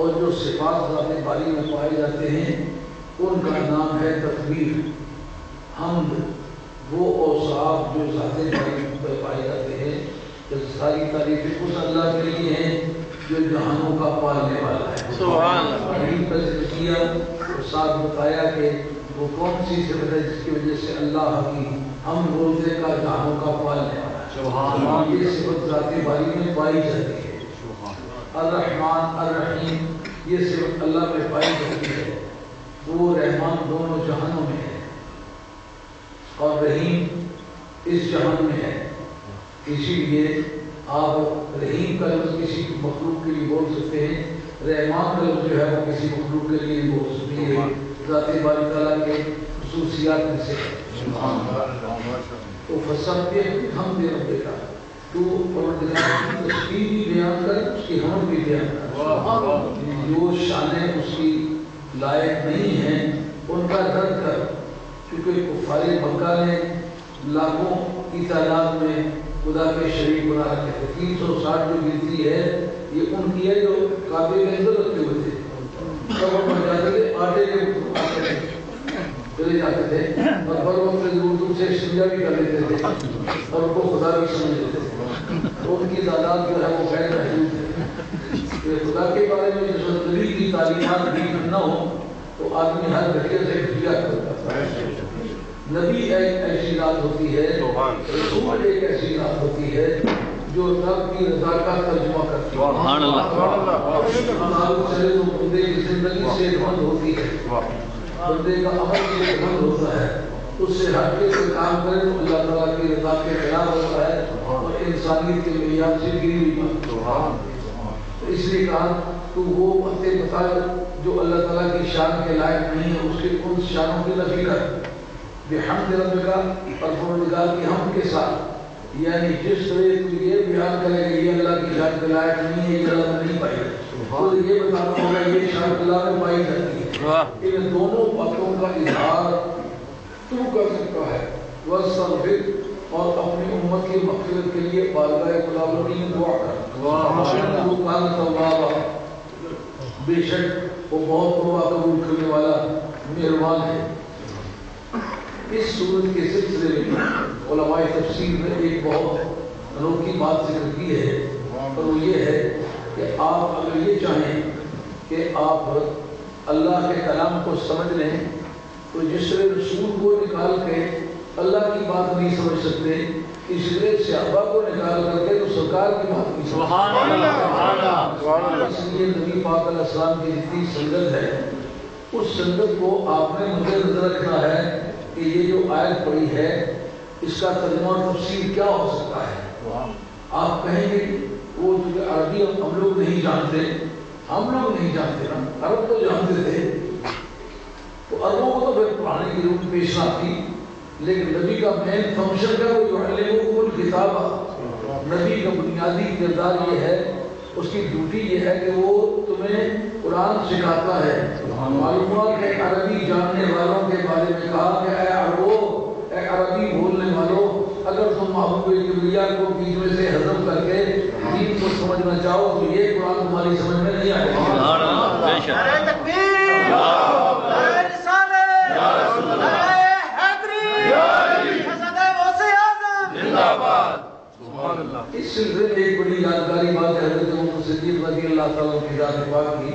اور جو صفات ذات باری میں پائے جاتے ہیں ان کا نام ہے تکبیر. حمد وہ اوصاف جو ذات باری میں پائے جاتے ہیں. ساری تعریفیں اس اللہ کے لیے ہیں جو جہانوں کا پالنے والا ہے. سبحان اللہ. یہی تذکیہ اور ساتھ بتایا کہ وہ کون سی صفت ہے جس کی وجہ سے اللہ کی ہم روزے کا جہانوں کا پالنے والا ہے. سبحان اللہ. یہ صفت ذات باری میں پائی جاتی ہے. الرحمن الرحیم یہ صرف اللہ میں پائی جاتی ہے، وہ رحمان دونوں جہانوں میں ہے اور رحیم اس جہان میں ہے۔ اسی لیے آپ رحیم کا لفظ کسی مخلوق کے لیے بول سکتے ہیں، رحمان کا لفظ جو ہے وہ کسی مخلوق کے لیے بول سکتے ہیں، ذات باری تعالیٰ کے خصوصیات میں سے ہے۔ تو فسبح بحمد ربک، تو پروردگار کی تسبیح بھی بیان کر، اس کی حمد بھی بیان کر، جو شانیں اس کی لائق نہیں ہیں ان کا درد کر، کیونکہ کفار مکہ نے لاکھوں کی تعداد میں خدا کے شریک بنا رکھے تھے۔ 360 جو گنتی ہے یہ ان کی ہے جو کعبے کے اندر رکھے ہوئے تھے، سب بن جاتے تھے، آٹے کے چلے جاتے تھے اور ہر وقت دور دور سے استنجا بھی کر لیتے تھے اور ان کو خدا بھی سمجھ لیتے تھے، تو ان کی تعداد جو ہے وہ غیر محدود ہے۔ کہ خدا کے بارے میں جس وقت نبی کی تعلیمات بھی نہ ہو تو آدمی ہر گھٹیا سے گھٹیا کرتا ہے۔ نبی ایک ایسی ذات ہوتی ہے، رسول ایک ایسی ذات ہوتی ہے جو رب کی رضا کا ترجمہ کرتی ہے۔ سبحان اللہ۔ چلے تو بندے کی زندگی صحت مند ہوتی ہے، بندے کا عمل صحت مند ہوتا ہے، اس سے ہٹ کے کوئی کام کرے تو اللہ تعالیٰ کی رضا کے خلاف ہوتا ہے اور انسانیت کے معیار سے گری ہوئی بات۔ تو اس لیے کہا تو وہ باتیں بتا جو اللہ تعالیٰ کی شان کے لائق نہیں ہے، اس کے ان شانوں کی نفی کر بحمد ربک، اور پروردگار کی حمد کے ساتھ، یعنی جس طرح تو یہ بیان کرے گا یہ اللہ کی شان کے لائق نہیں ہے، یہ اللہ میں نہیں پائی، تو یہ بتانا ہوگا یہ شان اللہ میں پائی جاتی ہے۔ ان دونوں باتوں کا اظہار تو کر سکتا ہے، واستغفر، اور اپنی امت کی مغفرت کے لیے بارگاہ خداوندی میں دعا کر، وہ کان توابا، بے شک وہ بہت توبہ قبول کرنے والا مہربان ہے۔ اس سورت کے سلسلے میں علماء تفسیر نے ایک بہت انوکھی بات ذکر کی ہے، اور وہ یہ ہے کہ آپ اگر یہ چاہیں کہ آپ اللہ کے کلام کو سمجھ لیں تو جس طرح رسول کو نکال کے اللہ کی بات نہیں سمجھ سکتے، اس لیے صحابہ کو نکال کر کے تو سرکار کی بات نہیں سمجھ سکتے۔ اس لیے نبی پاک علیہ السلام کی جتنی سنگت ہے اس سنگت کو آپ نے مجھے نظر رکھنا ہے کہ یہ جو آیت پڑھی ہے اس کا ترجمہ اور تفسیر کیا ہو سکتا ہے۔ آپ کہیں گے وہ جو عربی ہم لوگ نہیں جانتے، ہم لوگ نہیں جانتے نا، عرب تو جانتے تھے، تو عربوں کو تو پھر پڑھانے کی ضرورت پیش نہ تھی، لیکن نبی کا مین فنکشن کا وہ جو علم الکتابہ، نبی کا بنیادی کردار یہ ہے، اس کی ڈیوٹی یہ ہے کہ وہ تمہیں قرآن سکھاتا ہے۔ معلوم ہوا کہ عربی جاننے والوں کے بارے میں کہا کہ اے عربو، اے عربی بولنے والوں، اگر تم محبوب کبریا کو بیچ میں سے ہضم کر کے دین کو سمجھنا چاہو تو یہ قرآن تمہاری سمجھ میں نہیں آئے گا۔ نعرہ تکبیر، نعرہ رسالت، نعرہ حیدری، حضرت غوث اعظم زندہ باد۔ اس سلسلے میں ایک بڑی یادگاری بات ہے حضرت عمر صدیق رضی اللہ تعالیٰ کی ذات پاک کی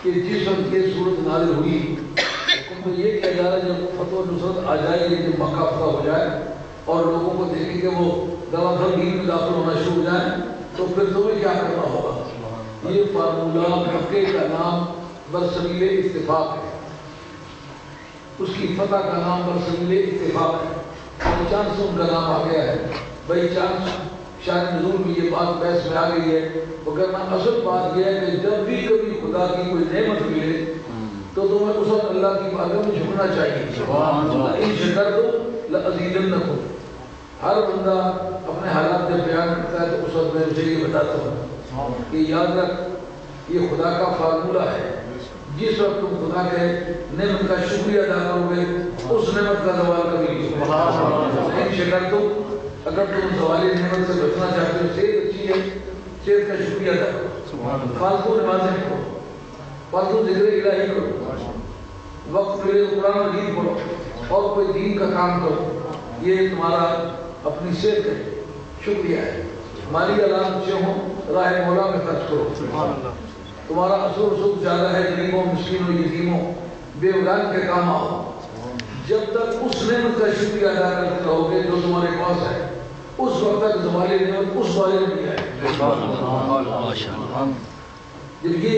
کہ جس وقت یہ صورت نازل ہوئی حکم تو یہ کیا جا رہا ہے جب فتح و نصرت آ جائے گی، جب مکہ فتح ہو جائے اور لوگوں کو دیکھیں کہ وہ دراصل دین میں داخل ہونا شروع ہو جائے تو پھر تمہیں کیا کرنا ہوگا۔ یہ فارمولہ مکے کا نام برسبیل اتفاق ہے، اس کی فتح کا نام برسبیل اتفاق ہے، بائی چانس ان کا نام آ گیا ہے، بائی چانس شاید نزول میں یہ بات بحث میں آ گئی ہے، وگرنہ اصل بات یہ ہے کہ جب بھی کبھی خدا کی کوئی نعمت ملے تو تمہیں اس وقت اللہ کی بارگاہ میں جھکنا چاہیے۔ ان شکرتم لازیدنکم، ہر بندہ اپنے حالات جب بیان کرتا ہے تو اس وقت میں اسے یہ بتاتا ہوں کہ یاد رکھ یہ خدا کا فارمولہ ہے، جس وقت تم خدا کے نعمت کا شکریہ ادا کرو گے اس نعمت کا زوال کبھی نہیں ہوگا۔ ان شکرتم، اگر تم زوالی نعمت سے بچنا چاہتے ہو، صحت اچھی ہے، صحت کا شکریہ ادا کرو، فالتو نمازیں پڑھو، فالتو ذکر الہی کرو، وقت ملے تو قرآن مجید پڑھو اور کوئی دین کا کام کرو، یہ تمہارا اپنی صحت ہے، شکریہ ہے۔ مالی علامت سے ہوں راہ مولا میں خرچ کرو، تمہارا اثر و رسوخ زیادہ ہے، غریبوں مسکینوں یتیموں بے اولاد کے کام آؤ۔ جب تک اس نعمت کا شکریہ ادا کرتے رہو گے جو تمہارے پاس ہے اس وقت تک زوالی نعمت اس والے میں نہیں آئے۔ جب یہ